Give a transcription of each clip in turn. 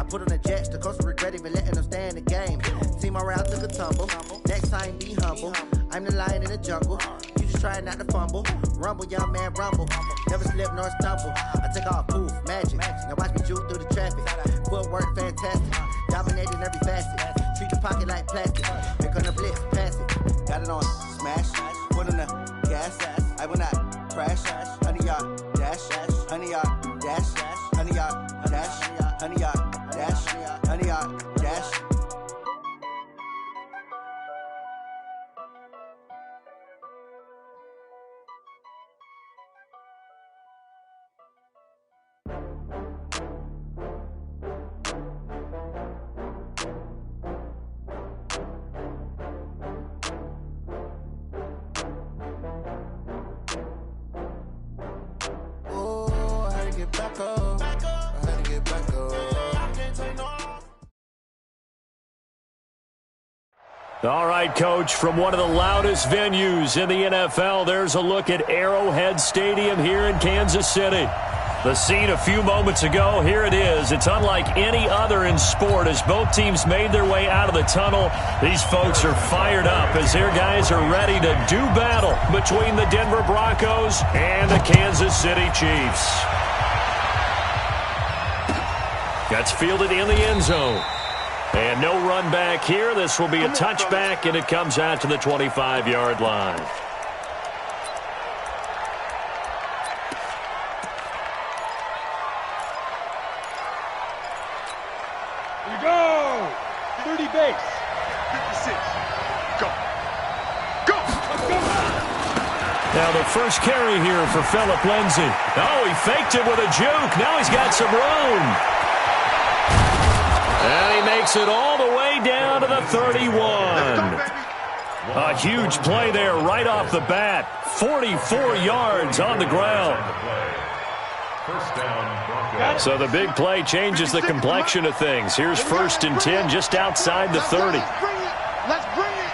put on the Jets, the coach regret even letting them stay in the game. Team around took a tumble. Next time, be humble. I'm the lion in the jungle. You just trying not to fumble. Rumble, young man, rumble. Never slip nor stumble. I take off, poof, magic. Now watch me juke through the traffic. Footwork, fantastic. Dominating every facet. Treat the pocket like plastic. Here come the blitz, pass it. Got it on, smash. Put on the gas. I will not crash. 100-yard dash. 100-yard dash. 100-yard dash. 100-yard dash. 100-yard dash. All right, Coach, from one of the loudest venues in the NFL, there's a look at Arrowhead Stadium here in Kansas City. The scene a few moments ago, here it is. It's unlike any other in sport as both teams made their way out of the tunnel. These folks are fired up as their guys are ready to do battle between the Denver Broncos and the Kansas City Chiefs. Gets fielded in the end zone. And no run back here. This will be a touchback, and it comes out to the 25-yard line. Here we go. 30 base. 56. Go. Go. Let's go. Now the first carry here for Phillip Lindsay. Oh, he faked it with a juke. Now he's got some room. And he makes it all the way down to the 31. A huge play there right off the bat. 44 yards on the ground. So the big play changes the complexion of things. Here's 1st and 10 just outside the 30. Let's bring it.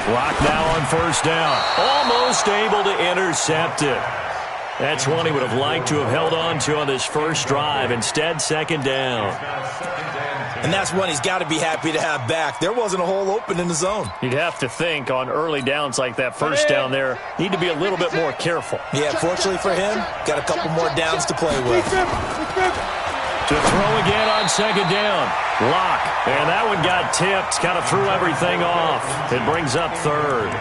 Clock now on 1st down. Almost able to intercept it. That's one he would have liked to have held on to on this first drive. Instead, 2nd down. And that's one he's got to be happy to have back. There wasn't a hole open in the zone. You'd have to think on early downs like that first down there, need to be a little bit more careful. Yeah, fortunately for him, got a couple more downs to play with. To throw again on 2nd down. Lock. And that one got tipped. Kind of threw everything off. It brings up 3rd.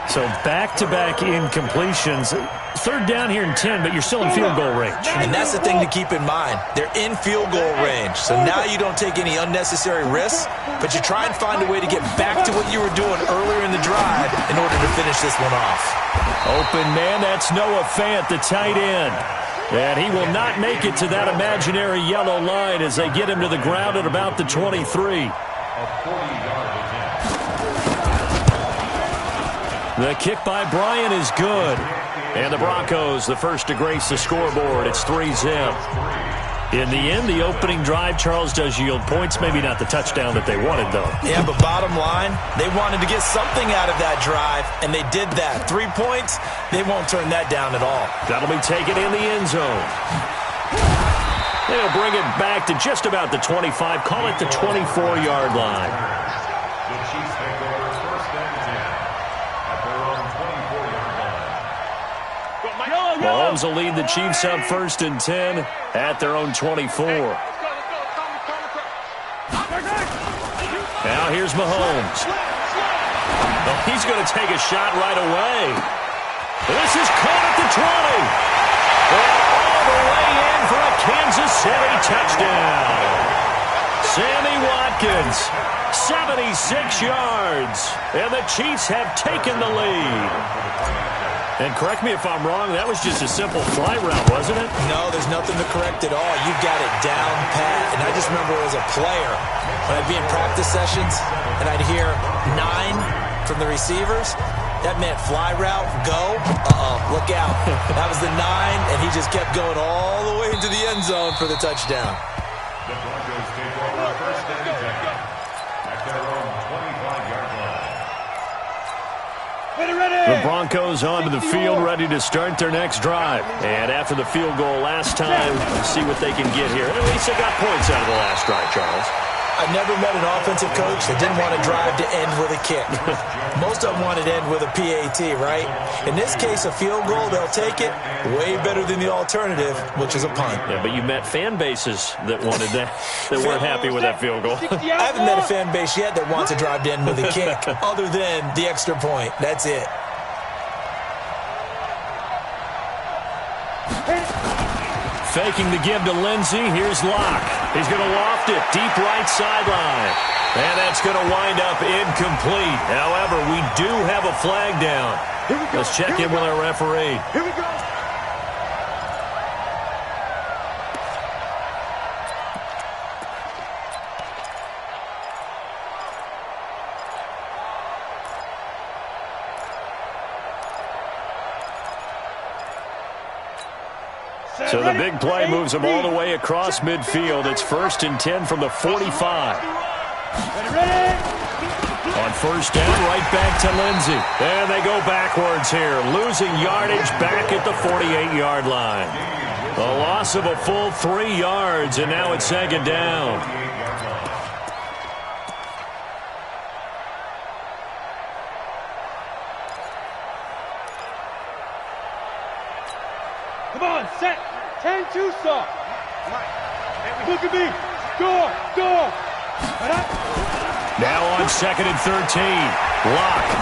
So back-to-back incompletions. 3rd down here in 10, but you're still in field goal range. And that's the thing to keep in mind. They're in field goal range. So now you don't take any unnecessary risks, but you try and find a way to get back to what you were doing earlier in the drive in order to finish this one off. Open man, that's Noah Fant, the tight end. And he will not make it to that imaginary yellow line as they get him to the ground at about the 23. The kick by Bryant is good. And the Broncos, the first to grace the scoreboard. It's 3-zip. In the end, the opening drive, Charles, does yield points. Maybe not the touchdown that they wanted, though. Yeah, but bottom line, they wanted to get something out of that drive, and they did that. 3 points, they won't turn that down at all. That'll be taken in the end zone. They'll bring it back to just about the 25. Call it the 24-yard line. The Chiefs take over 1st and 10 at their own 24-yard line. Mahomes will lead the Chiefs up 1st and 10 at their own 24. Now here's Mahomes. Oh, he's going to take a shot right away. This is caught at the 20. And all the way in for a Kansas City touchdown. Sammy Watkins, 76 yards. And the Chiefs have taken the lead. And correct me if I'm wrong, that was just a simple fly route, wasn't it? No, there's nothing to correct at all. You've got it down pat. And I just remember as a player, when I'd be in practice sessions and I'd hear 9 from the receivers, that meant fly route, go, look out. That was the 9, and he just kept going all the way into the end zone for the touchdown. The Broncos take over 1st and 10 at their own 25-yard line. The Broncos onto the field, ready to start their next drive. And after the field goal last time, let's see what they can get here. At least they got points out of the last drive, Charles. I never met an offensive coach that didn't want to drive to end with a kick. Most of them wanted to end with a PAT, right? In this case, a field goal, they'll take it. Way better than the alternative, which is a punt. Yeah, but you met fan bases that wanted that, that weren't happy with that field goal. I haven't met a fan base yet that wants to drive to end with a kick, other than the extra point. That's it. Faking the give to Lindsey. Here's Locke. He's going to loft it deep right sideline. And that's going to wind up incomplete. However, we do have a flag down. Let's check in with our referee. Here we go. So the big play moves them all the way across midfield. It's 1st and 10 from the 45. On first down, right back to Lindsey. And they go backwards here, losing yardage back at the 48-yard line. A loss of a full 3 yards, and now it's 2nd down. Come on, set. 10-2 stop. Look at me. Go. Now on 2nd and 13. Locke.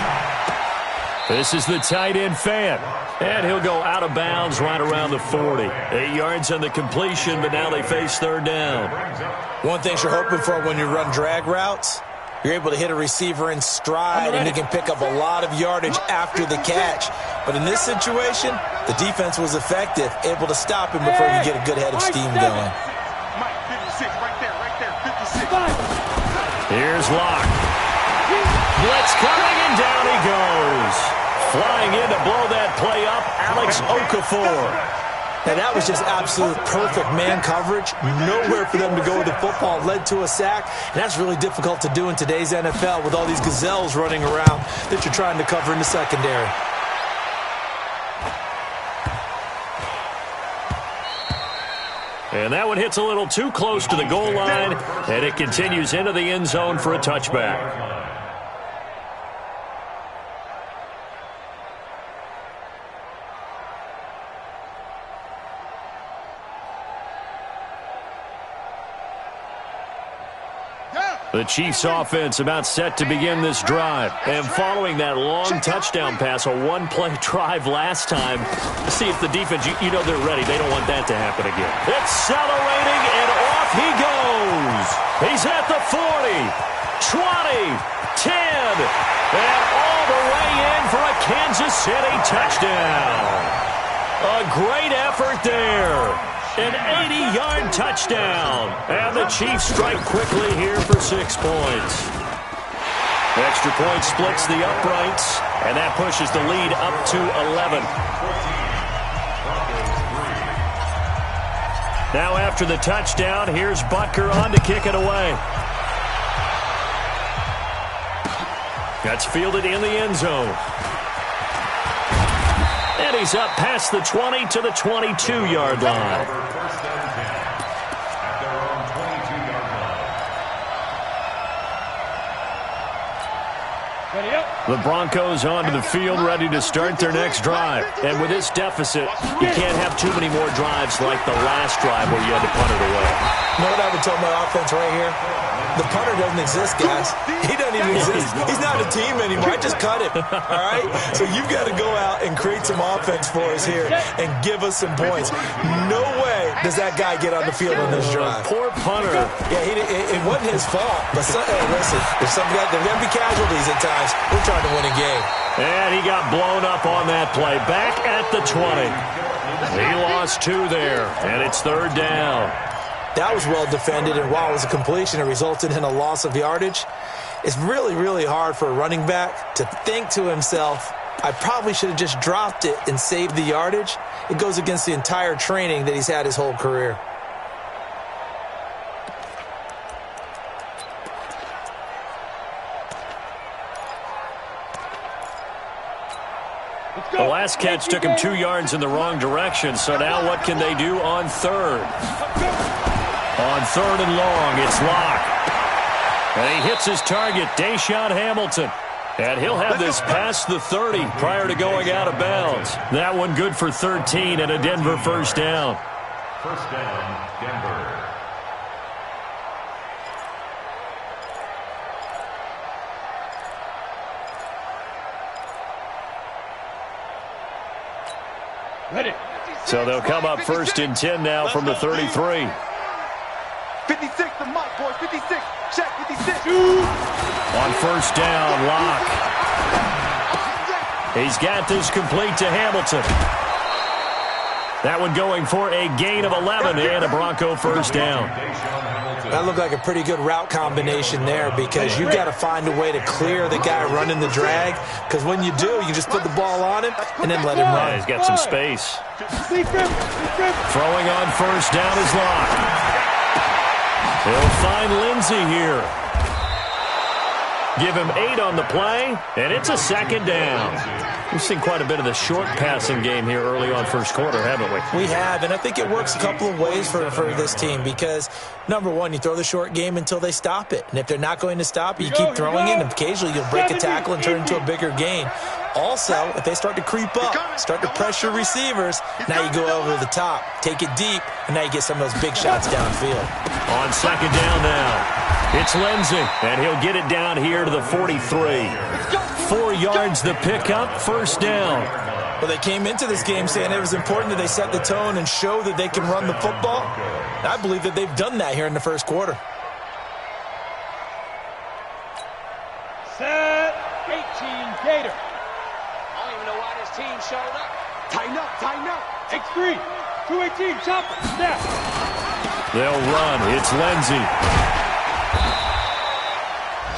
This is the tight end fan. And he'll go out of bounds right around the 40. 8 yards on the completion, but now they face 3rd down. One thing you're hoping for when you run drag routes, you're able to hit a receiver in stride, and he can pick up a lot of yardage after the catch. But in this situation, the defense was effective, able to stop him before you get a good head of steam going. Mike, 56, right there, 56. Here's Locke. Blitz coming, and down he goes. Flying in to blow that play up, Alex Okafor. Now, that was just absolute perfect man coverage. Nowhere for them to go with the football. Led to a sack. And that's really difficult to do in today's NFL with all these gazelles running around that you're trying to cover in the secondary. And that one hits a little too close to the goal line, and it continues into the end zone for a touchback. The Chiefs offense about set to begin this drive. And following that long touchdown pass, a one-play drive last time, see if the defense, you know they're ready. They don't want that to happen again. Accelerating, and off he goes. He's at the 40, 20, 10, and all the way in for a Kansas City touchdown. A great effort there. An 80-yard touchdown. And the Chiefs strike quickly here for 6 points. Extra point splits the uprights, and that pushes the lead up to 11. Now after the touchdown, here's Butker on to kick it away. That's fielded in the end zone. And he's up past the 20 to the 22-yard line. The Broncos onto the field, ready to start their next drive. And with this deficit, you can't have too many more drives like the last drive where you had to punt it away. You know what I would tell my offense right here? The punter doesn't exist, guys. He doesn't even exist. He's not a team anymore. I just cut him, all right? So you've got to go out and create some offense for us here and give us some points. No way does that guy get on the field on this drive. Poor punter. Yeah, it wasn't his fault. But listen, there's going to be casualties at times. We're trying to win a game. And he got blown up on that play. Back at the 20. He lost 2 there, and it's 3rd down. That was well defended, and while it was a completion, it resulted in a loss of yardage. It's really, really hard for a running back to think to himself, I probably should have just dropped it and saved the yardage. It goes against the entire training that he's had his whole career. The last catch took him 2 yards in the wrong direction, so now what can they do on third? On third and long, it's Locke. And he hits his target, Deshaun Hamilton. And he'll have this past the 30 prior to going out of bounds. That one good for 13 and a Denver first down. First down, Denver. Ready. So they'll come up first and 10 now from the 33. 56 to Mike, boys. 56. Check 56. On first down, Locke. He's got this complete to Hamilton. That one going for a gain of 11 and a Bronco first down. That looked like a pretty good route combination there because you've got to find a way to clear the guy running the drag, because when you do, you just put the ball on him and then let him run. Yeah, he's got some space. Throwing on first down is Locke. He'll find Lindsey here. Give him 8 on the play, and it's a second down. We've seen quite a bit of the short passing game here early on first quarter, haven't we? We have, and I think it works a couple of ways for this team because, number one, you throw the short game until they stop it. And if they're not going to stop it, you keep throwing it, and occasionally you'll break a tackle and turn into a bigger gain. Also, if they start to creep up, start to pressure receivers, now you go over the top, take it deep, and now you get some of those big shots downfield. On second down now, it's Lindsey, and he'll get it down here to the 43. 4 yards the pickup, first down. Well, they came into this game saying it was important that they set the tone and show that they can run the football. And I believe that they've done that here in the first quarter. Set 18 Gator. I don't even know why this team showed up. Tighten up, tighten up. X3, 218, chopper, snap. They'll run. It's Lindsey.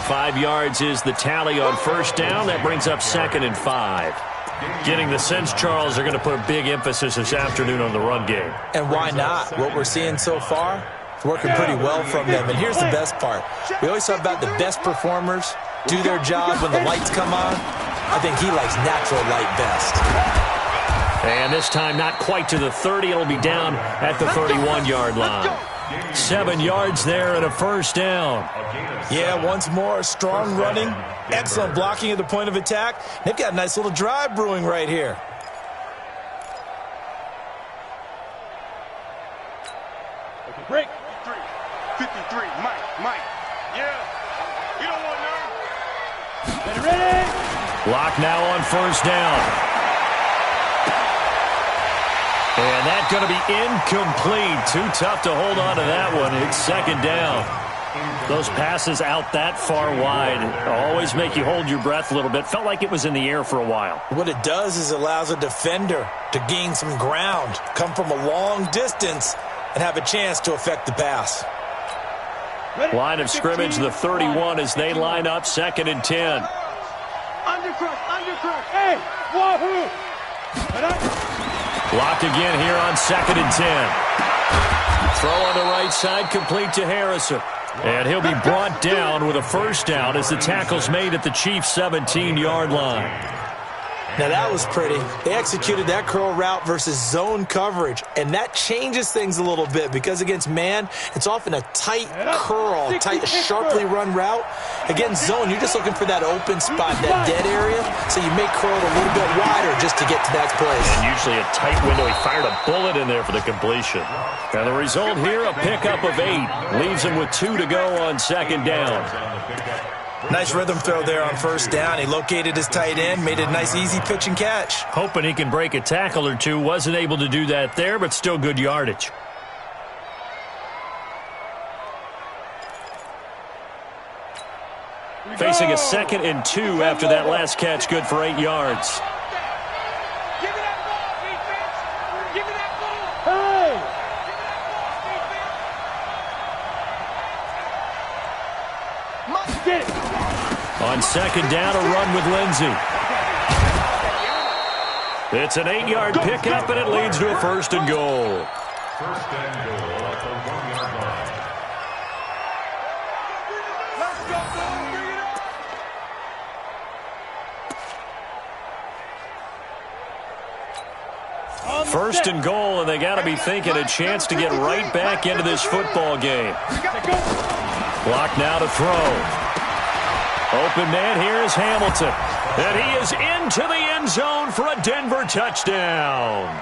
5 yards is the tally on first down. That brings up second and 5. Getting the sense, Charles, they're going to put a big emphasis this afternoon on the run game. And why not? What we're seeing so far, it's working pretty well from them. And here's the best part. We always talk about the best performers do their job when the lights come on. I think he likes natural light best. And this time not quite to the 30. It'll be down at the 31-yard line. 7 yards there and a first down. Yeah, once more, strong running, excellent blocking at the point of attack. They've got a nice little drive brewing right here. Okay, break. 53, Mike. Yeah. You don't want none. Ready? Locke now on first down. And that's going to be incomplete. Too tough to hold on to that one. It's second down. Those passes out that far wide always make you hold your breath a little bit. Felt like it was in the air for a while. What it does is it allows a defender to gain some ground, come from a long distance, and have a chance to affect the pass. Line of scrimmage, the 31 as they line up, second and 10. Undercrush. Hey, wahoo. Locked again here on second and 10. Throw on the right side, complete to Harrison. And he'll be brought down with a first down as the tackle's made at the Chiefs' 17-yard line. Now that was pretty. They executed that curl route versus zone coverage, and that changes things a little bit because against man, it's often a tight curl, tight, sharply run route. Against zone, you're just looking for that open spot, that dead area, so you make curl a little bit wider just to get to that place. And usually a tight window. He fired a bullet in there for the completion. And the result here, a pickup of 8. Leaves him with 2 to go on second down. Nice rhythm throw there on first down. He located his tight end, made it a nice, easy pitch and catch. Hoping he can break a tackle or two. Wasn't able to do that there, but still good yardage. Facing a second and 2 after that last catch, good for 8 yards. Give me that ball, defense. Give me that ball. Hey. Get it. On second down, a run with Lindsey. It's an 8-yard pickup, and it leads to a first and goal. First and goal at the 1-yard line. Let's go, bring it up. First and goal, and they got to be thinking a chance to get right back into this football game. Clock now to throw. Open man here is Hamilton. And he is into the end zone for a Denver touchdown.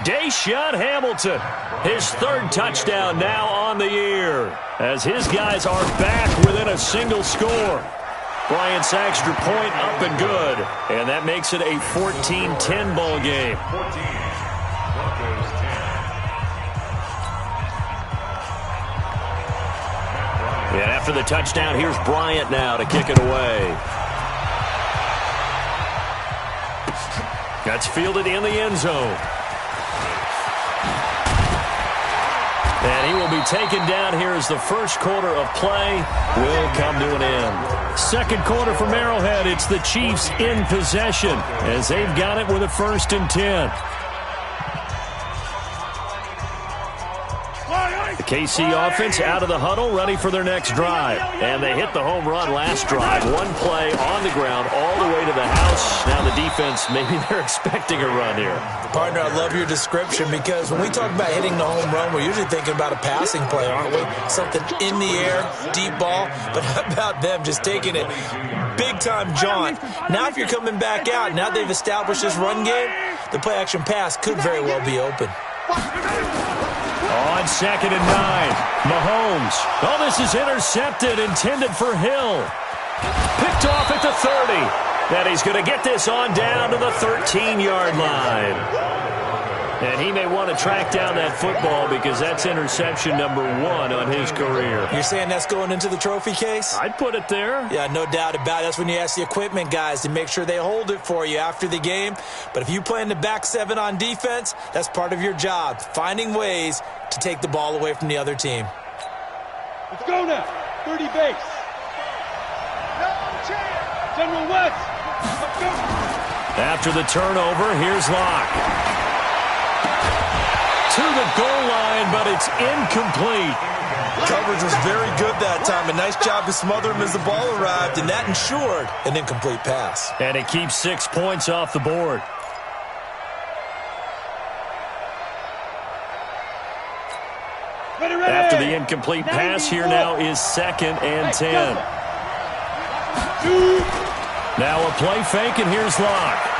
Deshaun Hamilton, his third touchdown now on the year, as his guys are back within a single score. Bryant's extra point up and good, and that makes it a 14-10 ball game. 14, Broncos 10. And after the touchdown, here's Bryant now to kick it away. That's fielded in the end zone. And he will be taken down here as the first quarter of play will come to an end. Second quarter from Arrowhead, it's the Chiefs in possession as they've got it with a 1st and 10. The KC offense out of the huddle, ready for their next drive. And they hit the home run last drive. One play on the ground all the way to the house. Now the defense, maybe they're expecting a run here. Partner, I love your description because when we talk about hitting the home run, we're usually thinking about a passing play, aren't we? Something in the air, deep ball. But how about them just taking it big-time jaunt? Now if you're coming back out, now they've established this run game, the play-action pass could very well be open. On 2nd and 9, Mahomes. Oh, this is intercepted, intended for Hill. Picked off at the 30. And he's going to get this on down to the 13-yard line. And he may want to track down that football because that's interception number 1 on his career. You're saying that's going into the trophy case? I'd put it there. Yeah, no doubt about it. That's when you ask the equipment guys to make sure they hold it for you after the game. But if you play in the back 7 on defense, that's part of your job, finding ways to take the ball away from the other team. Let's go now. 30 base. General West. Let's go. After the turnover, here's Locke. To the goal line, but it's incomplete. Coverage was very good that time. A nice job to smother him as the ball arrived, and that ensured an incomplete pass. And it keeps 6 points off the board. Ready. After the incomplete pass, here now is 2nd and 10. Now a play fake, and here's Locke.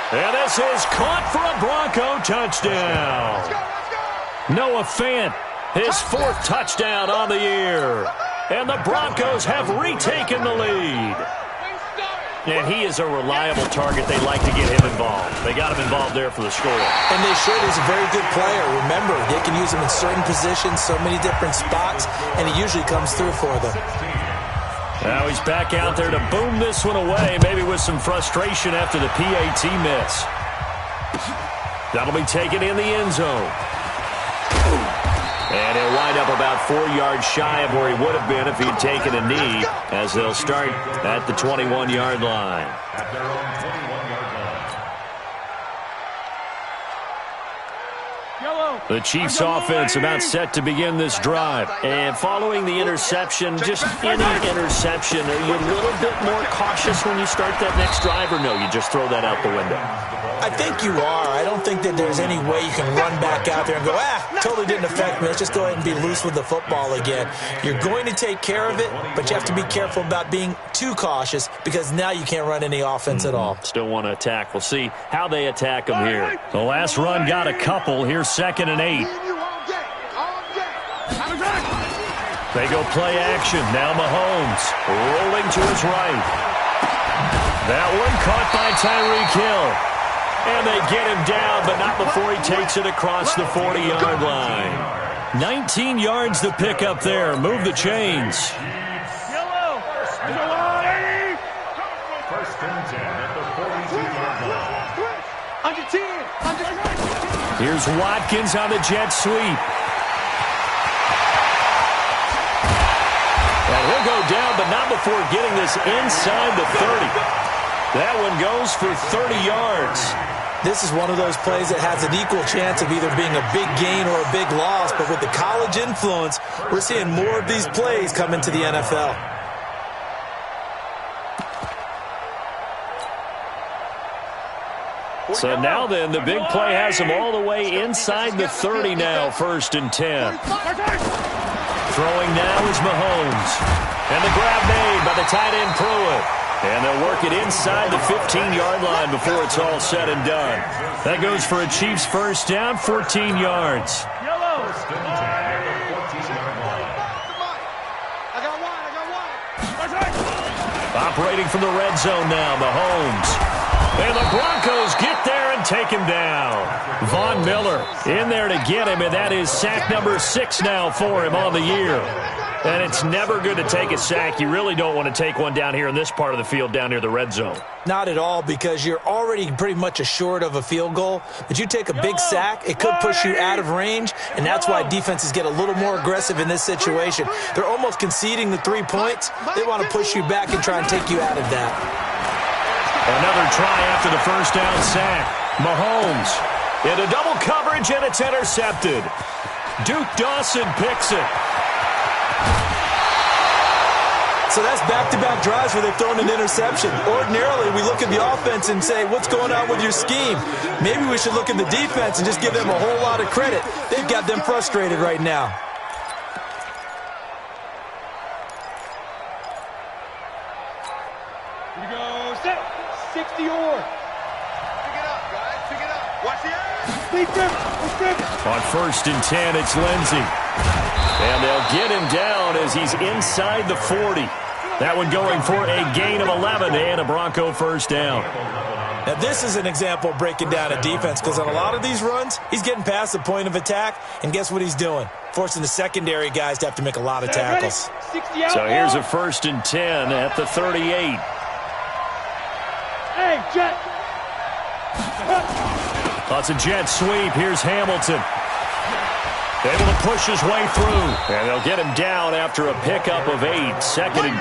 And this is caught for a Bronco touchdown. Noah Fant, his 4th touchdown on the year. And the Broncos have retaken the lead. And he is a reliable target. They like to get him involved. They got him involved there for the score. And they should. He's a very good player. Remember, they can use him in certain positions, so many different spots, and he usually comes through for them. Now he's back out there to boom this one away, maybe with some frustration after the PAT miss. That'll be taken in the end zone. And he'll wind up about 4 yards shy of where he would have been if he'd taken a knee, as they'll start at the 21-yard line. At their own 21-yard line. The Chiefs offense about set to begin this drive. And following the interception, just any interception, are you a little bit more cautious when you start that next drive, or no, you just throw that out the window? I think you are. I don't think that there's any way you can run back out there and go, totally didn't affect me. Let's just go ahead and be loose with the football again. You're going to take care of it, but you have to be careful about being too cautious because now you can't run any offense at all. Still want to attack. We'll see how they attack them here. The last run got a couple. Here's 2nd and 8. They go play action. Now Mahomes rolling to his right. That one caught by Tyreek Hill. And they get him down, but not before he takes it across the 40-yard line. 19 yards to pick up there. Move the chains. First and 10 at the 42-yard line. Under 10. Here's Watkins on the jet sweep. And he'll go down, but not before getting this inside the 30. That one goes for 30 yards. This is one of those plays that has an equal chance of either being a big gain or a big loss, but with the college influence, we're seeing more of these plays come into the NFL. So now then, the big play has them all the way inside the 30 now, 1st and 10. Throwing now is Mahomes. And the grab made by the tight end Pruitt. And they'll work it inside the 15-yard line before it's all said and done. That goes for a Chiefs first down, 14 yards. Operating from the red zone now, Mahomes. And the Broncos get there and take him down. Von Miller in there to get him, and that is sack number 6 now for him on the year. And it's never good to take a sack. You really don't want to take one down here in this part of the field down near the red zone. Not at all, because you're already pretty much assured of a field goal. But you take a big sack, it could push you out of range, and that's why defenses get a little more aggressive in this situation. They're almost conceding the 3 points. They want to push you back and try and take you out of that. Another try after the first down sack. Mahomes into double coverage, and it's intercepted. Duke Dawson picks it. So that's back-to-back drives where they've thrown an interception. Ordinarily, we look at the offense and say, what's going on with your scheme? Maybe we should look at the defense and just give them a whole lot of credit. They've got them frustrated right now. Here we go, set. 60 or. Pick it up, guys. Pick it up. Watch the edge. Lead grip. On 1st and 10, it's Lindsey. And they'll get him down as he's inside the 40. That one going for a gain of 11 and a Bronco first down. Now, this is an example of breaking down a defense, because on a lot of these runs, he's getting past the point of attack, and guess what he's doing? Forcing the secondary guys to have to make a lot of tackles. So here's a 1st and 10 at the 38. Hey, jet. That's a jet sweep. Here's Hamilton. Able to push his way through. And they'll get him down after a pickup of 8. 2nd and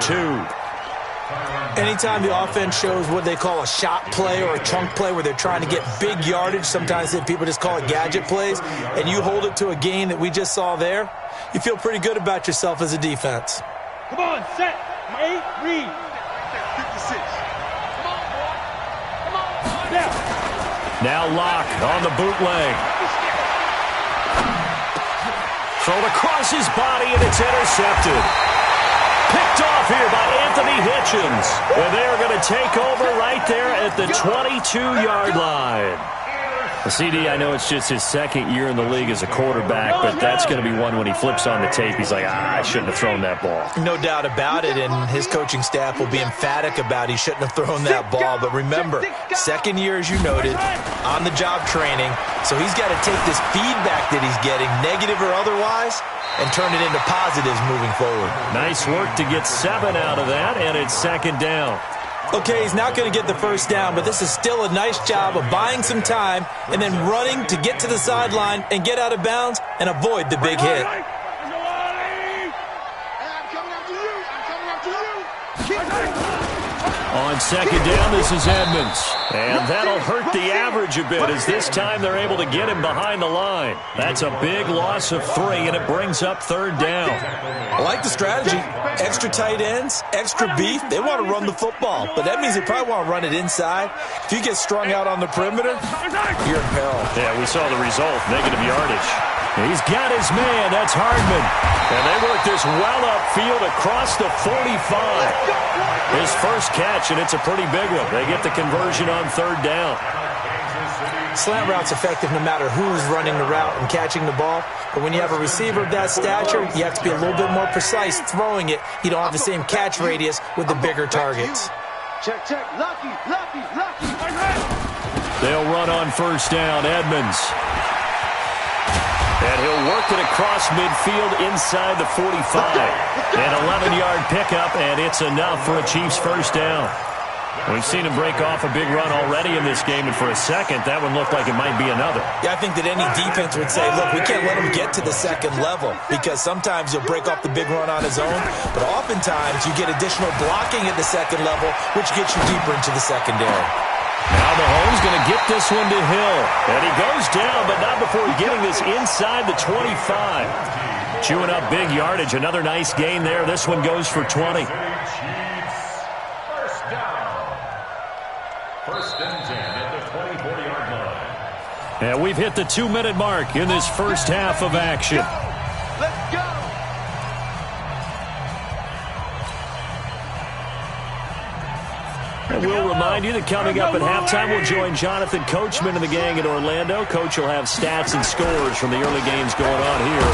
2. Anytime the offense shows what they call a shot play or a chunk play where they're trying to get big yardage, sometimes people just call it gadget plays, and you hold it to a gain that we just saw there, you feel pretty good about yourself as a defense. Come on, set. 8, read. 56. Come on, boy. Come on, boy. Now Locke on the bootleg. Thrown across his body, and it's intercepted. Picked off here by Anthony Hitchens. And they're going to take over right there at the 22-yard line. CD, I know it's just his 2nd year in the league as a quarterback, but that's going to be one when he flips on the tape. He's like, I shouldn't have thrown that ball. No doubt about it, and his coaching staff will be emphatic about he shouldn't have thrown that ball. But remember, 2nd year, as you noted, on-the-job training, so he's got to take this feedback that he's getting, negative or otherwise, and turn it into positives moving forward. Nice work to get 7 out of that, and it's 2nd down. Okay, he's not going to get the first down, but this is still a nice job of buying some time and then running to get to the sideline and get out of bounds and avoid the big hit. On 2nd down, this is Edmonds. And that'll hurt the average a bit as this time they're able to get him behind the line. That's a big loss of 3, and it brings up 3rd down. I like the strategy. Extra tight ends, extra beef. They want to run the football, but that means they probably want to run it inside. If you get strung out on the perimeter, you're in peril. Yeah, we saw the result, negative yardage. He's got his man, that's Hardman. And they work this well upfield across the 45. His first catch, and it's a pretty big one. They get the conversion on 3rd down. Slant route's effective no matter who's running the route and catching the ball. But when you have a receiver of that stature, you have to be a little bit more precise throwing it. You don't have the same catch radius with the bigger targets. Check. Lucky. They'll run on 1st down, Edmonds. And he'll work it across midfield inside the 45. An 11-yard pickup, and it's enough for a Chiefs first down. We've seen him break off a big run already in this game, and for a second, that one looked like it might be another. Yeah, I think that any defense would say, look, we can't let him get to the 2nd level, because sometimes he'll break off the big run on his own, but oftentimes you get additional blocking at the 2nd level, which gets you deeper into the secondary. Now Mahomes going to get this one to Hill, and he goes down, but not before getting this inside the 25. Chewing up big yardage, another nice gain there. This one goes for 20. First and 10 at the 24-yard And we've hit the 2-minute mark in this first half of action. Let's go. And we'll remind you that coming up at halftime, we'll join Jonathan Coachman and the gang in Orlando. Coach will have stats and scores from the early games going on here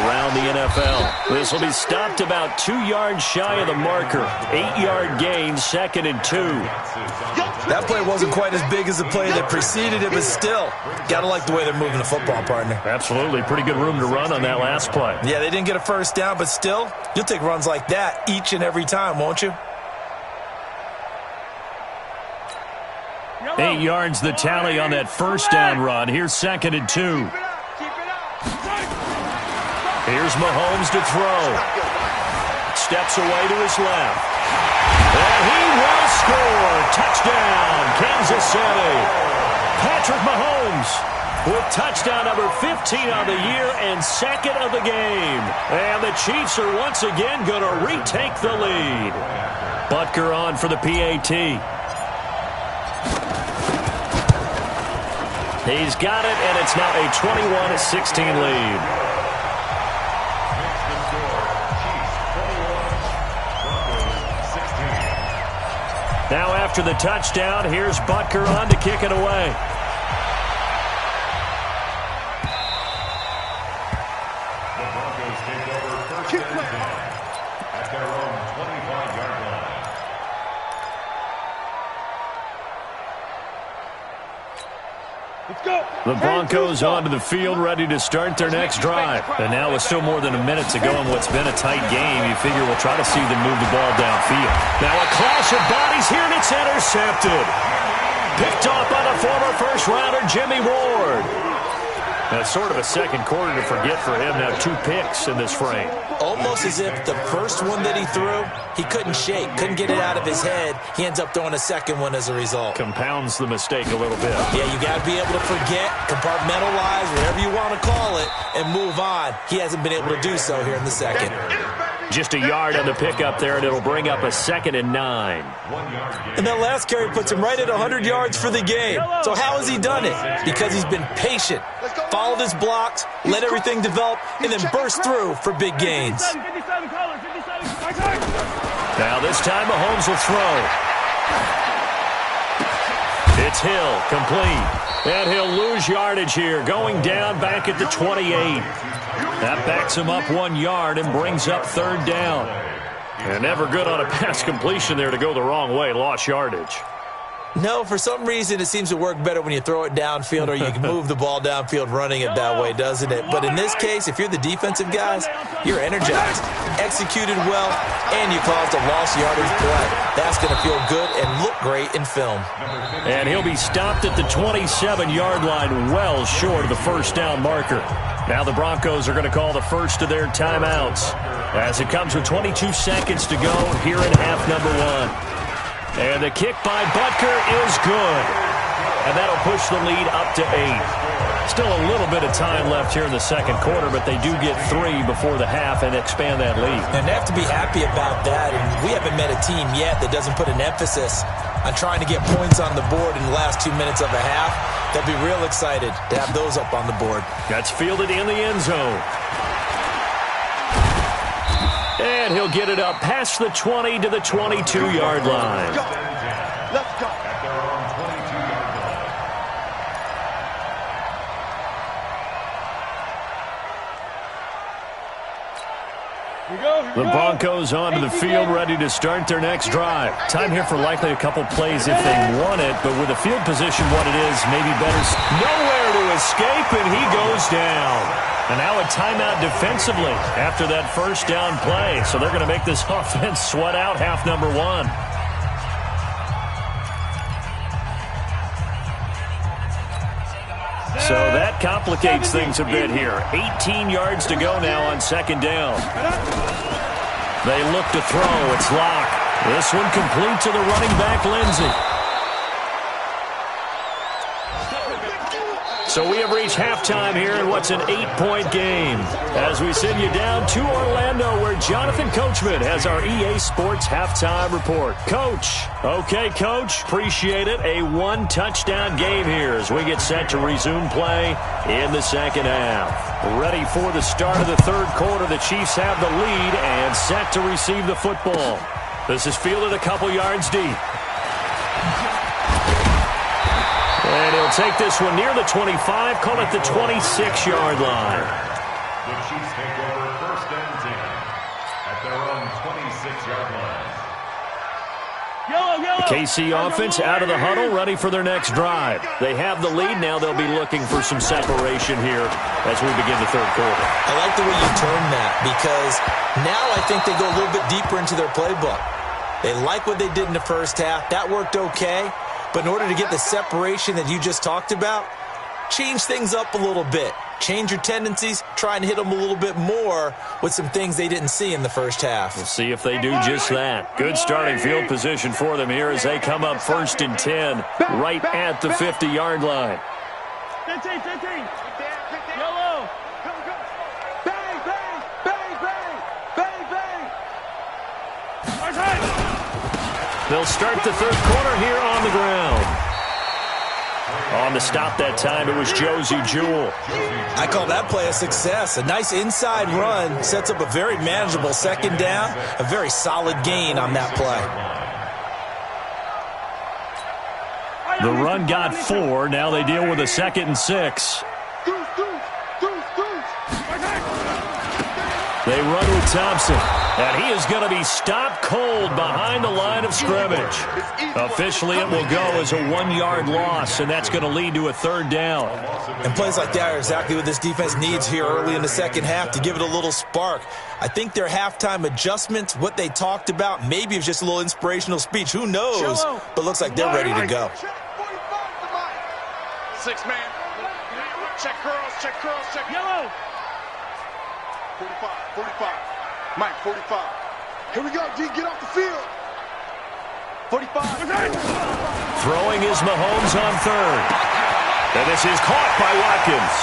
around the NFL. This will be stopped about 2 yards shy of the marker. 8-yard gain, 2nd and 2. That play wasn't quite as big as the play that preceded it, but still, got to like the way they're moving the football, partner. Absolutely. Pretty good room to run on that last play. Yeah, they didn't get a first down, but still, you'll take runs like that each and every time, won't you? 8 yards the tally on that first down run. Here's 2nd and 2. Here's Mahomes to throw. Steps away to his left. And he will score. Touchdown, Kansas City. Patrick Mahomes with touchdown number 15 on the year and 2nd of the game. And the Chiefs are once again going to retake the lead. Butker on for the PAT. He's got it, and it's now a 21-16 lead. Now after the touchdown, here's Butker on to kick it away. The Broncos take over first and 10 at their own 25-yard line. Let's go. The Broncos onto the field, ready to start their next drive. And now with still more than a minute to go in what's been a tight game, you figure we'll try to see them move the ball downfield. Now a clash of bodies here, and it's intercepted. Picked off by the former first-rounder Jimmy Ward. Now sort of a second quarter to forget for him. Now 2 picks in this frame. Almost as if the first one that he threw, he couldn't shake, couldn't get it out of his head. He ends up throwing a second one as a result. Compounds the mistake a little bit. Yeah, you got to be able to forget, compartmentalize, whatever you want to call it, and move on. He hasn't been able to do so here in the second. Just a yard on the pickup there, and it'll bring up a 2nd and 9. And that last carry puts him right at 100 yards for the game. So how has he done it? Because he's been patient, followed his blocks, let everything develop, and then burst through for big gains. Now this time Mahomes will throw. It's Hill, complete. And he'll lose yardage here, going down back at the 28. That backs him up 1 yard and brings up 3rd down. And never good on a pass completion there to go the wrong way. Lost yardage. No, for some reason, it seems to work better when you throw it downfield or you can move the ball downfield running it that way, doesn't it? But in this case, if you're the defensive guys, you're energized, executed well, and you caused a lost yardage play. That's going to feel good and look great in film. And he'll be stopped at the 27-yard line, well short of the first down marker. Now the Broncos are going to call the first of their timeouts as it comes with 22 seconds to go here in half number 1. And the kick by Butker is good. And that'll push the lead up to 8. Still a little bit of time left here in the second quarter, but they do get 3 before the half and expand that lead. And they have to be happy about that. And we haven't met a team yet that doesn't put an emphasis on trying to get points on the board in the last 2 minutes of a half. They'll be real excited to have those up on the board. That's fielded in the end zone. And he'll get it up past the 20 to the 22-yard line. Let's go. At their own 22-yard line. The Broncos onto the field, ready to start their next drive. Time here for likely a couple plays if they want it, but with the field position what it is, maybe better. Nowhere to escape, and he goes down. And now a timeout defensively after that first down play. So they're going to make this offense sweat out half number 1. So that complicates things a bit here. 18 yards to go now on 2nd down. They look to throw. It's Locke. This one complete to the running back, Lindsey. So we have reached halftime here in what's an 8-point game. As we send you down to Orlando, where Jonathan Coachman has our EA Sports halftime report. Coach. Okay, Coach. Appreciate it. A one-touchdown game here as we get set to resume play in the second half. Ready for the start of the third quarter. The Chiefs have the lead and set to receive the football. This is fielded a couple yards deep. And he'll take this one near the 25, call it the 26-yard line. The Chiefs take over first and 10 at their own 26-yard line. The KC offense out of the huddle, ready for their next drive. They have the lead. Now they'll be looking for some separation here as we begin the third quarter. I like the way you turned that, because now I think they go a little bit deeper into their playbook. They like what they did in the first half. That worked okay. But in order to get the separation that you just talked about, change things up a little bit. Change your tendencies, try and hit them a little bit more with some things they didn't see in the first half. We'll see if they do just that. Good starting field position for them here as they come up first and 10 right at the 50-yard line. 15. Yellow. Bang, bang, bang, bang, bang, bang. They'll start the third quarter here on the ground. On the stop that time, it was Josie Jewell. I call that play a success. A nice inside run sets up a very manageable second down. A very solid gain on that play. The run got 4. Now they deal with a 2nd and 6. They run with Thompson, and he is going to be stopped cold behind the line of scrimmage. Officially, it will go as a 1-yard loss, and that's going to lead to a third down. And plays like that are exactly what this defense needs here early in the second half to give it a little spark. I think their halftime adjustments, what they talked about, maybe it's just a little inspirational speech. Who knows? But looks like they're ready to go. 6-man. Check curls, check yellow. 45. Mike, 45. Here we go, G. Get off the field. 45. Throwing is Mahomes on third. And this is caught by Watkins.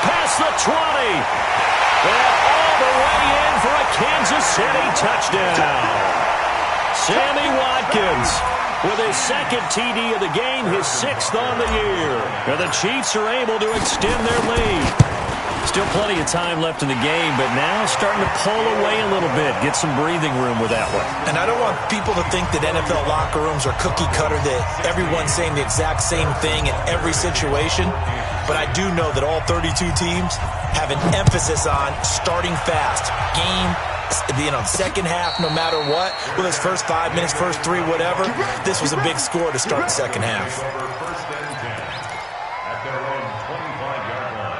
Past the 20. And all the way in for a Kansas City touchdown. Sammy Watkins with his second TD of the game, his 6th on the year. And the Chiefs are able to extend their lead. Still plenty of time left in the game, but now starting to pull away a little bit, get some breathing room with that one. And I don't want people to think that NFL locker rooms are cookie cutter, that everyone's saying the exact same thing in every situation. But I do know that all 32 teams have an emphasis on starting fast. Second half, no matter what, whether it's first 5 minutes, first 3, whatever, this was a big score to start the second half. First and 10 at their own 25-yard line.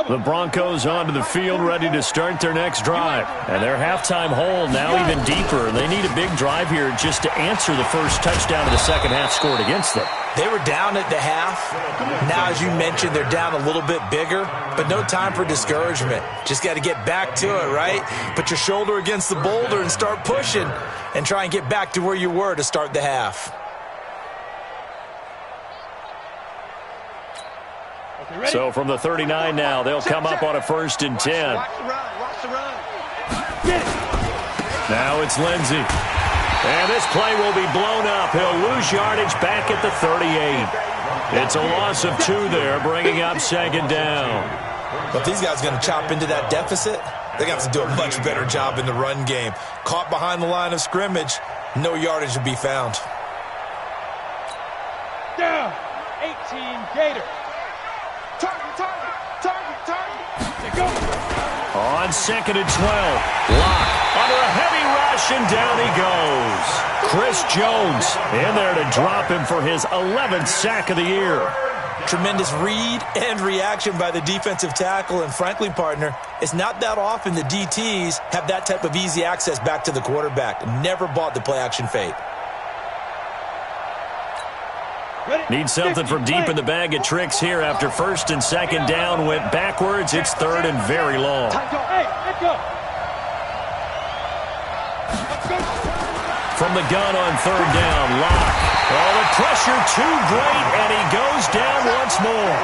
The Broncos onto the field, ready to start their next drive. And their halftime hole now even deeper. They need a big drive here just to answer the first touchdown of the second half scored against them. They were down at the half. Now, as you mentioned, they're down a little bit bigger, but no time for discouragement. Just got to get back to it, right? Put your shoulder against the boulder and start pushing and try and get back to where you were to start the half. So from the 39 now, they'll come up on a first and 10. Watch the run. Now it's Lindsey. And this play will be blown up. He'll lose yardage back at the 38. It's a loss of 2 there, bringing up second down. But if these guys are going to chop into that deficit, they're going to have to do a much better job in the run game. Caught behind the line of scrimmage, no yardage to be found. Down. 18 Gator. Target. Go. On second and 12. Lock under a heavy rush, and down he goes. Chris Jones in there to drop him for his 11th sack of the year. Tremendous read and reaction by the defensive tackle, and frankly, partner, it's not that often the DTs have that type of easy access back to the quarterback. Never bought the play-action fade. Need something from deep in the bag of tricks here after first and second down went backwards. It's third and very long. From the gun on third down, Locke. Oh, the pressure too great, and he goes down once more.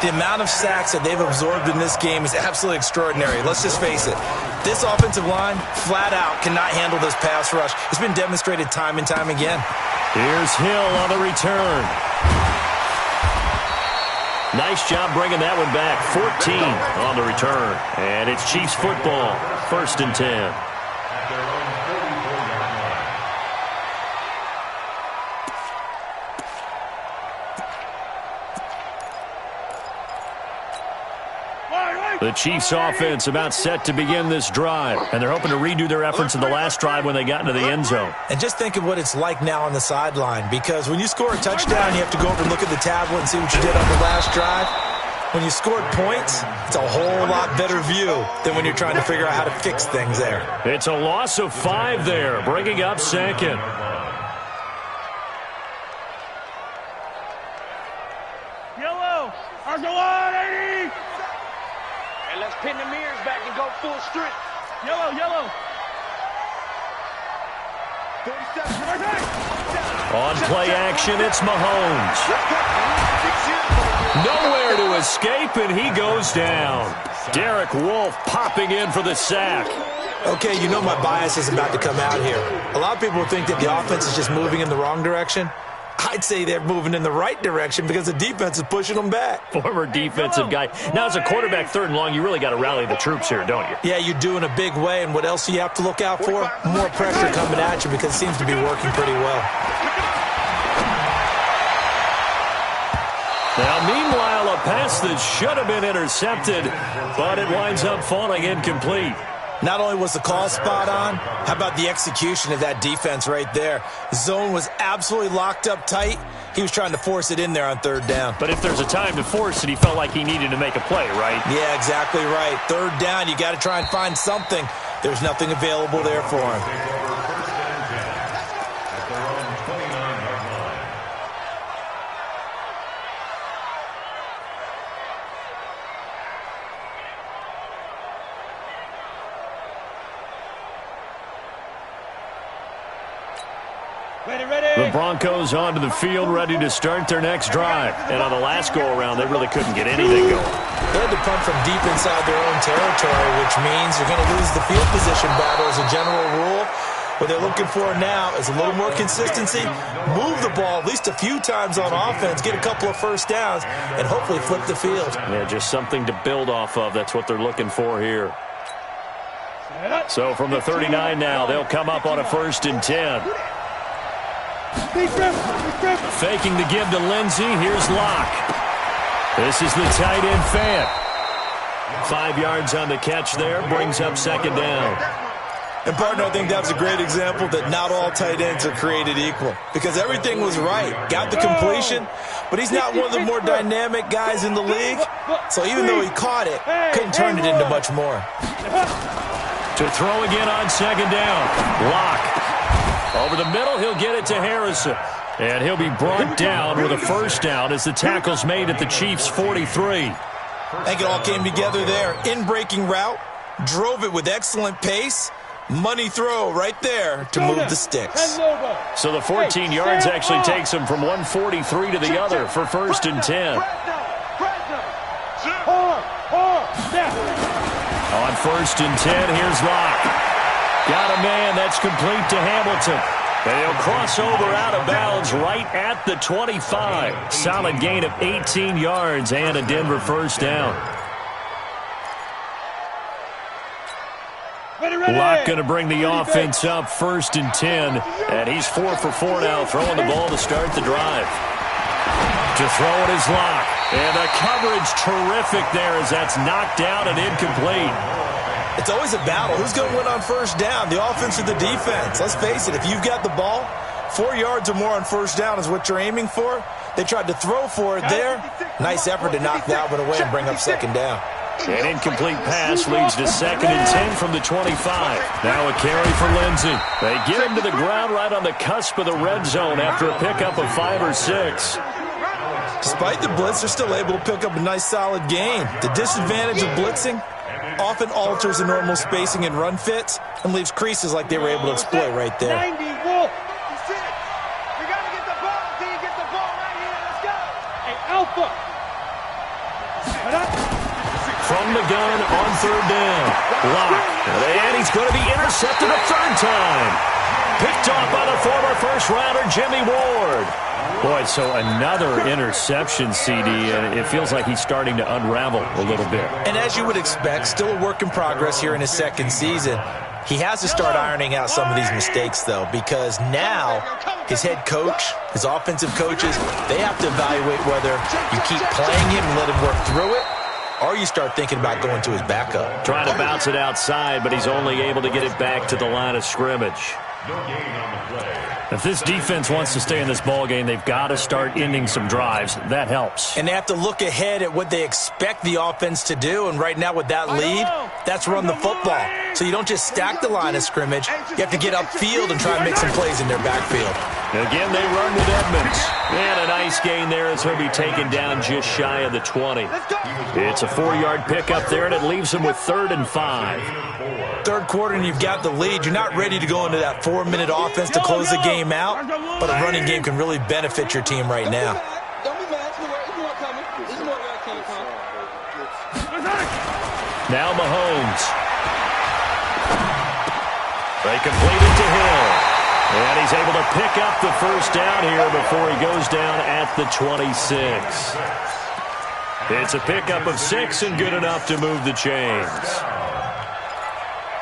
The amount of sacks that they've absorbed in this game is absolutely extraordinary. Let's just face it. This offensive line, flat out, cannot handle this pass rush. It's been demonstrated time and time again. Here's Hill on the return. Nice job bringing that one back. 14 on the return. And it's Chiefs football. First and 10. The Chiefs offense about set to begin this drive, and they're hoping to redo their efforts in the last drive when they got into the end zone. And just think of what it's like now on the sideline, because when you score a touchdown, you have to go over and look at the tablet and see what you did on the last drive. When you scored points, it's a whole lot better view than when you're trying to figure out how to fix things there. It's a loss of 5 there, bringing up second. Yellow, Argolani! And let's pin the mirrors back and go full strength. Yellow. 47. On play action, it's Mahomes. Nowhere to escape, and he goes down. Derek Wolfe popping in for the sack. Okay, you know my bias is about to come out here. A lot of people think that the offense is just moving in the wrong direction. I'd say they're moving in the right direction because the defense is pushing them back. Former defensive guy. Now, as a quarterback, third and long, you really got to rally the troops here, don't you? Yeah, you do in a big way, and what else do you have to look out for? More pressure coming at you because it seems to be working pretty well. Now, meanwhile, a pass that should have been intercepted, but it winds up falling incomplete. Not only was the call spot on, how about the execution of that defense right there? Zone was absolutely locked up tight. He was trying to force it in there on third down. But if there's a time to force it, he felt like he needed to make a play, right? Yeah, exactly right. Third down, you got to try and find something. There's nothing available there for him. The Broncos onto the field, ready to start their next drive. And on the last go-around, they really couldn't get anything going. They had to punt from deep inside their own territory, which means you're going to lose the field position battle as a general rule. What they're looking for now is a little more consistency, move the ball at least a few times on offense, get a couple of first downs, and hopefully flip the field. Yeah, just something to build off of. That's what they're looking for here. So from the 39 now, they'll come up on a first and 10. Faking the give to Lindsey. Here's Locke. This is the tight end fan. 5 yards on the catch there. Brings up second down. And, partner, I think that's a great example that not all tight ends are created equal. Because everything was right. Got the completion, but he's not one of the more dynamic guys in the league. So even though he caught it, couldn't turn it into much more. To throw again on second down. Locke. Over the middle, he'll get it to Harrison. And he'll be brought down with a first down as the tackle's made at the Chiefs' 43. I think it all came together there. In-breaking route, drove it with excellent pace. Money throw right there to move the sticks. So the 14 yards actually takes him from 143 to the other for first and 10. On first and 10, here's Locke. Got a man. That's complete to Hamilton. And he'll cross over out of bounds right at the 25. Solid gain of 18 yards and a Denver first down. Locke going to bring the offense up first and 10. And he's 4 for 4 now, throwing the ball to start the drive. To throw it is Locke. And the coverage terrific there as that's knocked down and incomplete. It's always a battle. Who's going to win on first down, the offense or the defense? Let's face it, if you've got the ball, 4 yards or more on first down is what you're aiming for. They tried to throw for it there. Nice effort to knock that one away and bring up second down. An incomplete pass leads to 2nd and 10 from the 25. Now a carry for Lindsey. They get him to the ground right on the cusp of the red zone after a pickup of 5 or 6. Despite the blitz, they're still able to pick up a nice, solid gain. The disadvantage of blitzing often alters the normal spacing and run fits and leaves creases like they were able to exploit right there. 90, Wolf. We got to get the ball. Can you get the ball right here? Let's go. Hey, Alpha. From the gun on 3rd down. Lock. And he's going to be intercepted a 3rd time. Picked off by the former first-rounder Jimmy Ward. Boy, so another interception, CD, and it feels like he's starting to unravel a little bit. And as you would expect, still a work in progress here in his 2nd season. He has to start ironing out some of these mistakes, though, because now his head coach, his offensive coaches, they have to evaluate whether you keep playing him and let him work through it, or you start thinking about going to his backup. Trying to bounce it outside, but he's only able to get it back to the line of scrimmage. No gain on the play. If this defense wants to stay in this ball game, they've got to start ending some drives. That helps. And they have to look ahead at what they expect the offense to do. And right now with that lead, that's run the football. So you don't just stack the line of scrimmage. You have to get upfield and try and make some plays in their backfield. Again, they run with Edmonds. And a nice gain there as he'll be taken down just shy of the 20. It's a 4-yard pickup there, and it leaves him with 3rd and 5. 3rd quarter, and you've got the lead. You're not ready to go into that 4-minute offense to close the game out, but a running game can really benefit your team right now. Don't be mad. It's more coming. It's more coming. Now Mahomes. They complete it to Hill. And he's able to pick up the 1st down here before he goes down at the 26. It's a pickup of 6 and good enough to move the chains.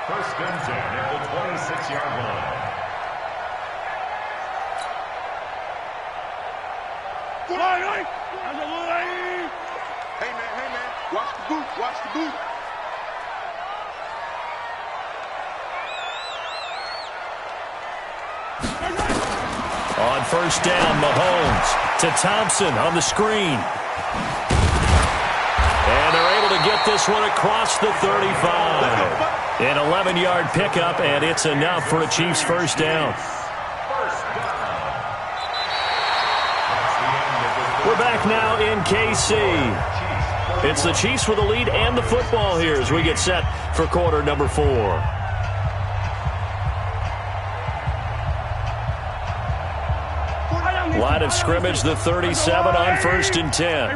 1st and 10 at the 26-yard line. Hey, man. Watch the boot. Watch the boot. On 1st down, Mahomes to Thompson on the screen. And they're able to get this one across the 35. An 11-yard pickup, and it's enough for a Chiefs 1st down. We're back now in KC. It's the Chiefs with the lead and the football here as we get set for quarter number 4. Line of scrimmage, the 37 on 1st and 10.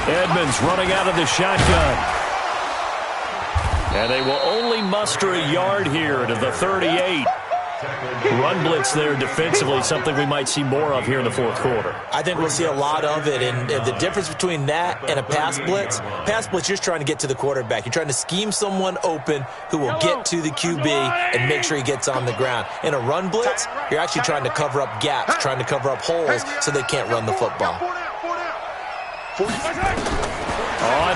Edmonds running out of the shotgun. And they will only muster a yard here to the 38. Run blitz there defensively, something we might see more of here in the 4th quarter. I think we'll see a lot of it, and the difference between that and a pass blitz, you're just trying to get to the quarterback. You're trying to scheme someone open who will get to the QB and make sure he gets on the ground. In a run blitz, you're actually trying to cover up gaps, trying to cover up holes so they can't run the football. On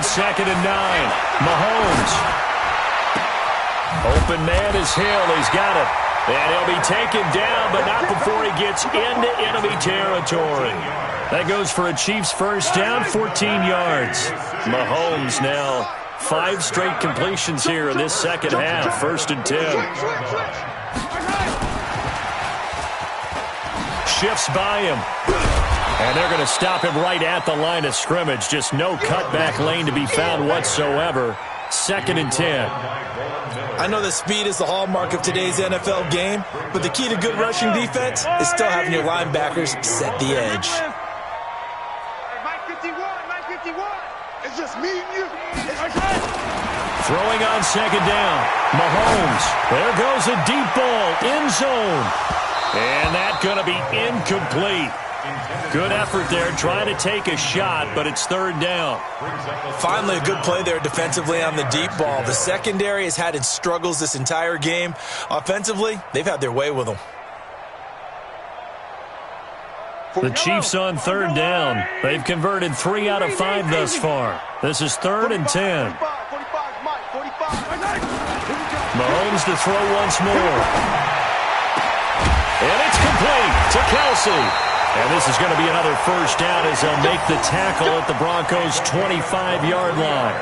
2nd and 9, Mahomes. Open man is Hill. He's got it. And he'll be taken down, but not before he gets into enemy territory. That goes for a Chiefs 1st down, 14 yards. Mahomes now 5 straight completions here in this 2nd half, 1st and 10. Shifts by him. And they're going to stop him right at the line of scrimmage. Just no cutback lane to be found whatsoever. 2nd and 10. I know that speed is the hallmark of today's NFL game, but the key to good rushing defense is still having your linebackers set the edge. Mike 51. It's just me and you. Throwing on 2nd down. Mahomes. There goes a deep ball. End zone. And that's going to be incomplete. Good effort there, trying to take a shot, but it's 3rd down. Finally, a good play there defensively on the deep ball. The secondary has had its struggles this entire game. Offensively, they've had their way with them. The Chiefs on 3rd down. They've converted 3 out of 5 thus far. This is 3rd and 10. Mahomes to throw once more. And it's complete to Kelsey. And this is going to be another first down as they'll make the tackle at the Broncos' 25-yard line.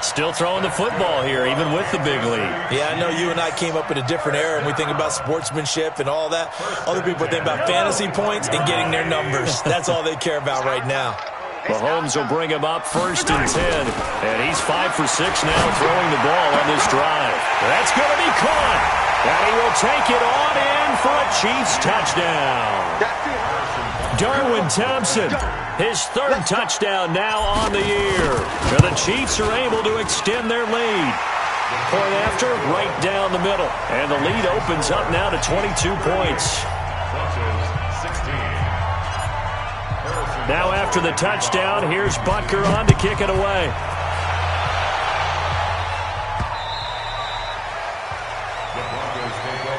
Still throwing the football here, even with the big lead. Yeah, I know you and I came up in a different era, and we think about sportsmanship and all that. Other people think about fantasy points and getting their numbers. That's all they care about right now. Mahomes will bring him up 1st and 10. And he's 5 for 6 now throwing the ball on this drive. That's going to be caught. And he will take it on in for a Chiefs touchdown. Darwin Thompson, his 3rd touchdown now on the year. And the Chiefs are able to extend their lead. Point after, right down the middle. And the lead opens up now to 22 points. Now after the touchdown, here's Butker on to kick it away.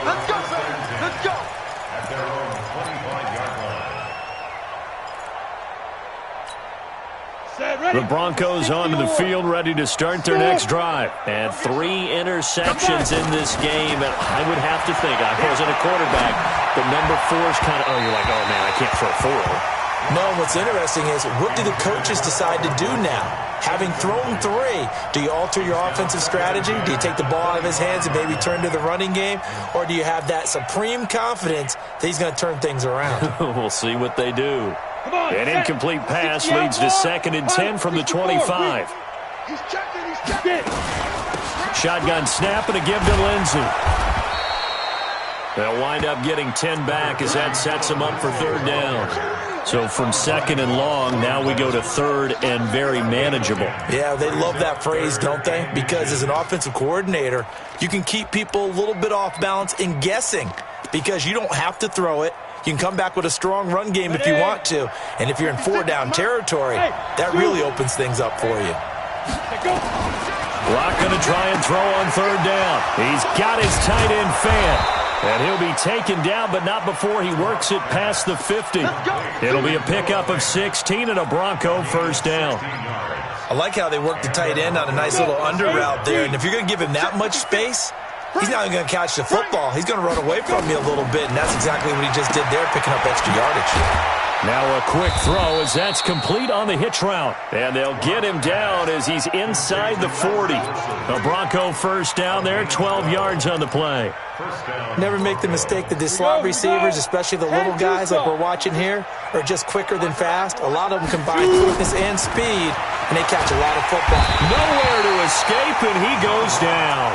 Let's go, let's go. At their own 25-yard line. The Broncos onto the field, ready to start their next drive. And 3 interceptions in this game. And I would have to think, I wasn't a quarterback, but number 4 is kind of, you're like, oh, man, I can't throw 4. No, what's interesting is, what do the coaches decide to do now? Having thrown 3, do you alter your offensive strategy? Do you take the ball out of his hands and maybe turn to the running game? Or do you have that supreme confidence that he's going to turn things around? We'll see what they do. An incomplete pass leads to 2nd and 10 from the 25. He's checking. Shotgun snap and a give to Lindsey. They'll wind up getting 10 back as that sets them up for 3rd down. So from 2nd and long, now we go to 3rd and very manageable. Yeah, they love that phrase, don't they? Because as an offensive coordinator, you can keep people a little bit off balance in guessing because you don't have to throw it. You can come back with a strong run game if you want to. And if you're in 4-down territory, that really opens things up for you. Locke going to try and throw on 3rd down. He's got his tight end fan. And he'll be taken down, but not before he works it past the 50. It'll be a pickup of 16 and a Bronco first down. I like how they work the tight end on a nice little under route there. And if you're going to give him that much space, he's not even going to catch the football. He's going to run away from you a little bit, and that's exactly what he just did there, picking up extra yardage. Now a quick throw as that's complete on the hitch route. And they'll get him down as he's inside the 40. A Bronco first down there, 12 yards on the play. Never make the mistake that the slot receivers, especially the little guys like we're watching here, are just quicker than fast. A lot of them combine quickness and speed, and they catch a lot of football. Nowhere to escape, and he goes down.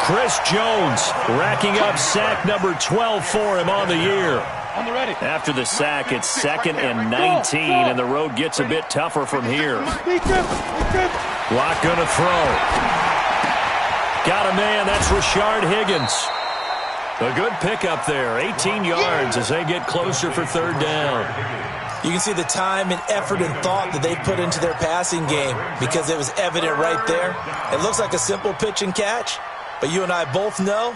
Chris Jones racking up sack number 12 for him on the year. After the sack, it's 2nd and 19, and the road gets a bit tougher from here. Locke going to throw. Got a man, that's Rashard Higgins. A good pickup there, 18 yards as they get closer for 3rd down. You can see the time and effort and thought that they put into their passing game because it was evident right there. It looks like a simple pitch and catch, but you and I both know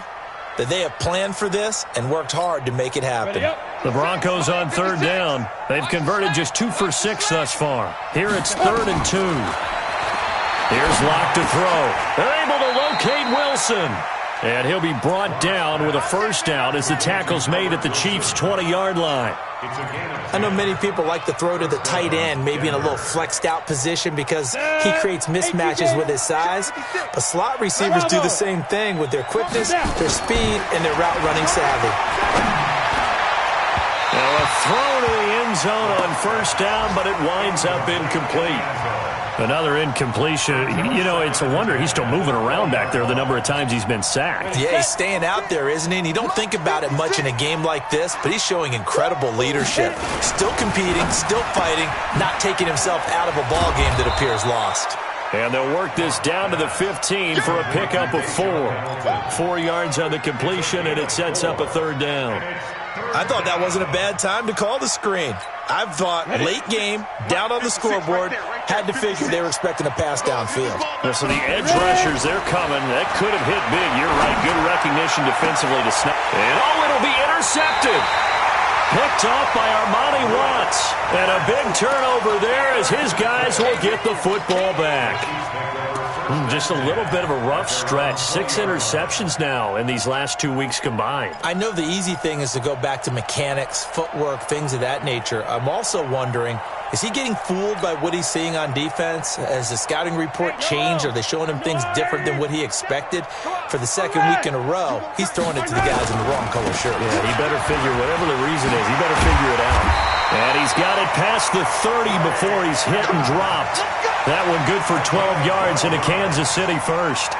that they have planned for this and worked hard to make it happen. The Broncos on 3rd down. They've converted just 2 for 6 thus far. Here it's 3rd and 2. Here's Locke to throw. They're able to locate Wilson. And he'll be brought down with a first down as the tackle's made at the Chiefs' 20-yard line. I know many people like to throw to the tight end, maybe in a little flexed out position because he creates mismatches with his size. But slot receivers do the same thing with their quickness, their speed, and their route running savvy. Now a throw to the end zone on first down, but it winds up incomplete. Another incompletion. You know, it's a wonder he's still moving around back there the number of times he's been sacked. Yeah, he's staying out there, isn't he? And you don't think about it much in a game like this, but he's showing incredible leadership. Still competing, still fighting, not taking himself out of a ball game that appears lost. And they'll work this down to the 15 for a pickup of 4. 4 yards on the completion, and it sets up a 3rd down. I thought that wasn't a bad time to call the screen. I thought late game, down on the scoreboard, had to figure they were expecting a pass downfield. So the edge rushers, they're coming. That could have hit big. You're right. Good recognition defensively to snap. And it'll be intercepted. Picked off by Armani Watts. And a big turnover there as his guys will get the football back. Just a little bit of a rough stretch. 6 interceptions now in these last 2 weeks combined. I know the easy thing is to go back to mechanics, footwork, things of that nature. I'm also wondering, is he getting fooled by what he's seeing on defense? Has the scouting report changed? Are they showing him things different than what he expected? For the second week in a row, he's throwing it to the guys in the wrong color shirt. Yeah, he better figure, whatever the reason is, he better figure it out. And he's got it past the 30 before he's hit and dropped. That one good for 12 yards into Kansas City first.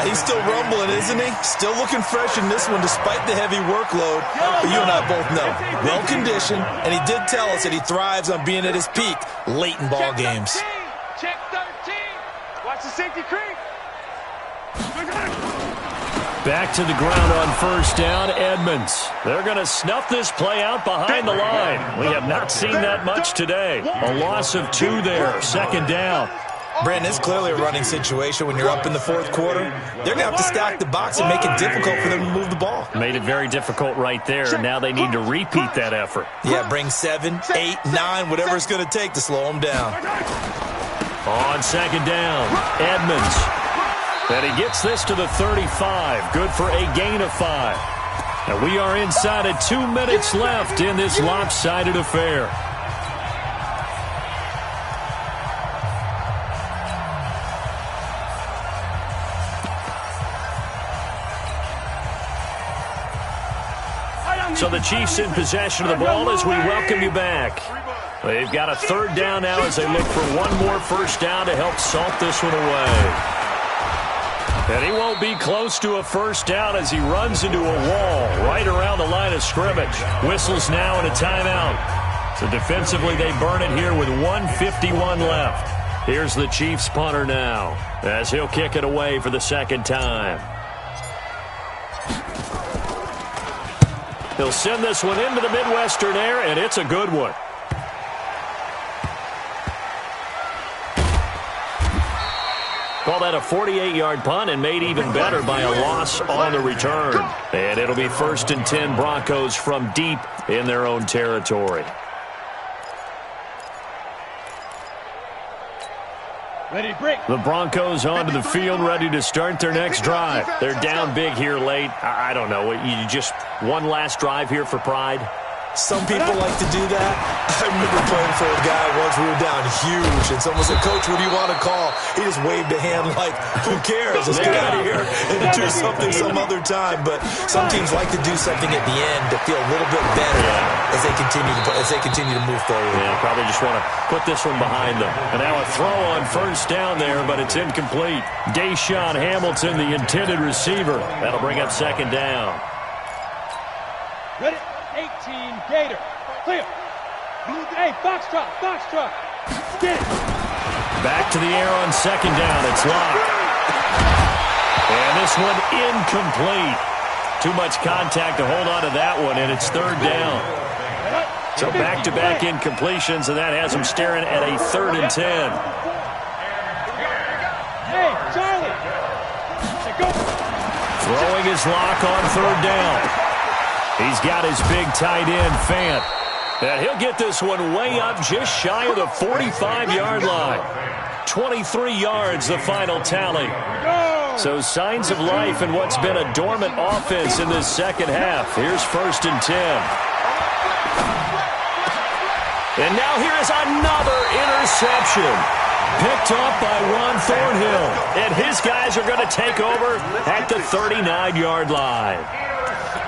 He's still rumbling, isn't he? Still looking fresh in this one despite the heavy workload. But you and I both know, well-conditioned, and he did tell us that he thrives on being at his peak late in ball games. Check 13. Watch the safety creep. Back to the ground on first down, Edmonds. They're going to snuff this play out behind the line. We have not seen that much today. A loss of 2 there, second down. Brandon, it's clearly a running situation when you're up in the fourth quarter. They're going to have to stack the box and make it difficult for them to move the ball. Made it very difficult right there. Now they need to repeat that effort. Yeah, bring 7, 8, 9, whatever it's going to take to slow them down. On second down, Edmonds. And he gets this to the 35. Good for a gain of 5. And we are inside of 2 minutes left in this lopsided affair. So the Chiefs in possession of the ball as we welcome you back. They've got a third down now as they look for one more first down to help salt this one away. And he won't be close to a first down as he runs into a wall right around the line of scrimmage. Whistles now and a timeout. So defensively they burn it here with 1:51 left. Here's the Chiefs punter now as he'll kick it away for the second time. He'll send this one into the Midwestern air, and it's a good one. Call that a 48-yard punt and made even better by a loss on the return. And it'll be 1st and 10 Broncos from deep in their own territory. Ready, break. The Broncos onto the field, ready to start their next drive. They're down big here late. I don't know. You just one last drive here for pride? Some people like to do that. I remember playing for a guy once. We were down huge, and someone said, "Coach, what do you want to call?" He just waved a hand like, "Who cares? Let's get out of here and do something some other time." But some teams like to do something at the end to feel a little bit better as they continue to move forward. Yeah, probably just want to put this one behind them. And now a throw on first down there, but it's incomplete. Deshaun Hamilton, the intended receiver. That'll bring up second down. Ready, 18, Gator. Clear. Hey, Foxtrot. Get it. Back to the air on second down. It's locked. And this one incomplete. Too much contact to hold on to that one, and it's third down. So back-to-back incompletions, and that has them staring at a 3rd and 10. Hey, Charlie. Go. Throwing his lock on third down. He's got his big tight end, Fant. And he'll get this one way up just shy of the 45-yard line. 23 yards, the final tally. So signs of life in what's been a dormant offense in this second half. Here's 1st and 10. And now here is another interception. Picked off by Juan Thornhill. And his guys are going to take over at the 39-yard line.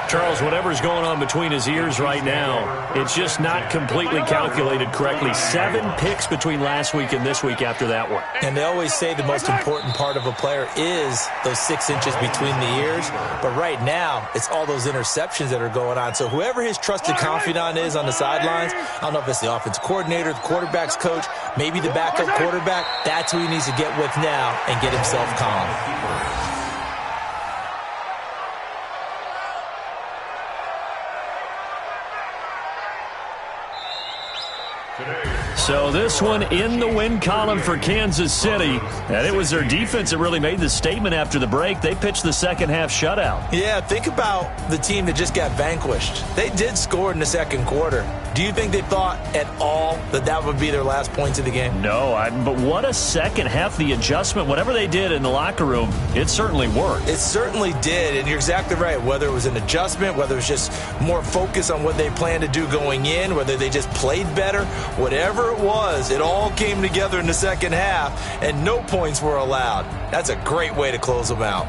Charles, whatever's going on between his ears right now, it's just not completely calculated correctly. 7 picks between last week and this week after that one. And they always say the most important part of a player is those 6 inches between the ears. But right now, it's all those interceptions that are going on. So whoever his trusted confidant is on the sidelines, I don't know if it's the offensive coordinator, the quarterback's coach, maybe the backup quarterback, that's who he needs to get with now and get himself calm. So this one in the win column for Kansas City. And it was their defense that really made the statement after the break. They pitched the second half shutout. Yeah, think about the team that just got vanquished. They did score in the second quarter. Do you think they thought at all that that would be their last points of the game? No, but what a second half. The adjustment, whatever they did in the locker room, it certainly worked. It certainly did, and you're exactly right. Whether it was an adjustment, whether it was just more focus on what they planned to do going in, whether they just played better, whatever it was, it all came together in the second half, and no points were allowed. That's a great way to close them out.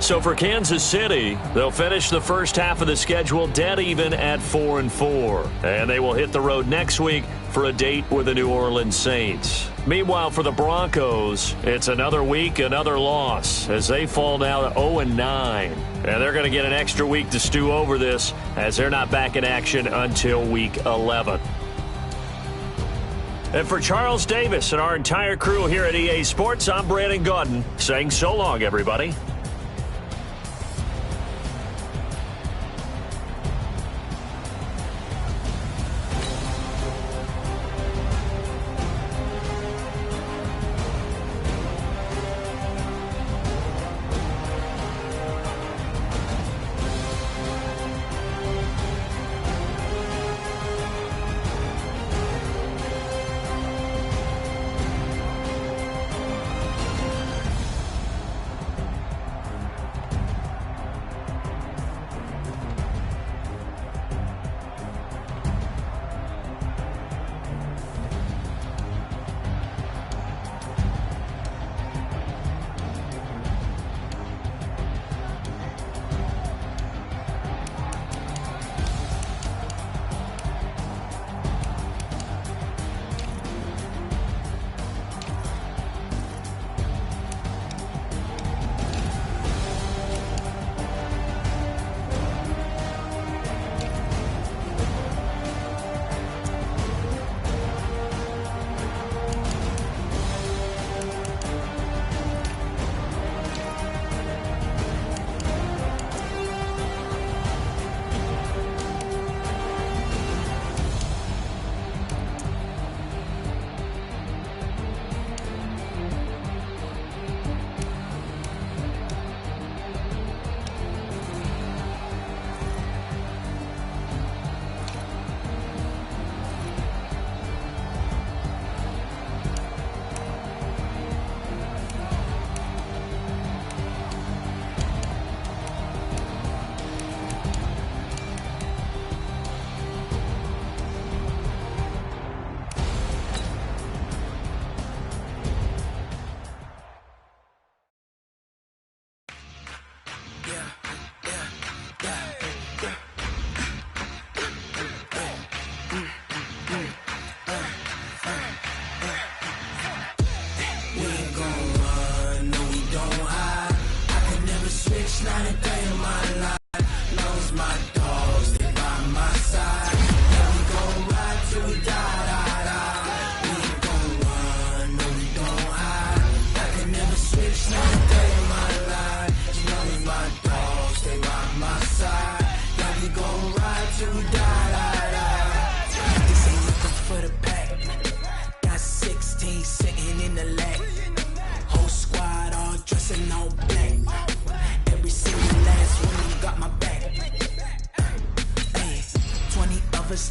So for Kansas City, they'll finish the first half of the schedule dead even at 4-4. And they will hit the road next week for a date with the New Orleans Saints. Meanwhile, for the Broncos, it's another week, another loss, as they fall now to 0-9. And they're going to get an extra week to stew over this, as they're not back in action until week 11. And for Charles Davis and our entire crew here at EA Sports, I'm Brandon Gaudin, saying so long, everybody.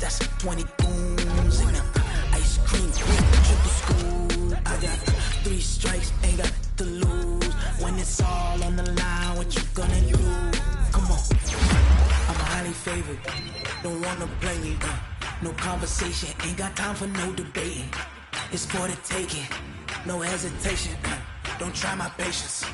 That's 20 goons and ice cream with triple school. I got 3 strikes, ain't got to lose. When it's all on the line, what you gonna do? Come on, I'm highly favored. Don't wanna play me, no conversation. Ain't got time for no debating. It's for the taking, no hesitation. Don't try my patience.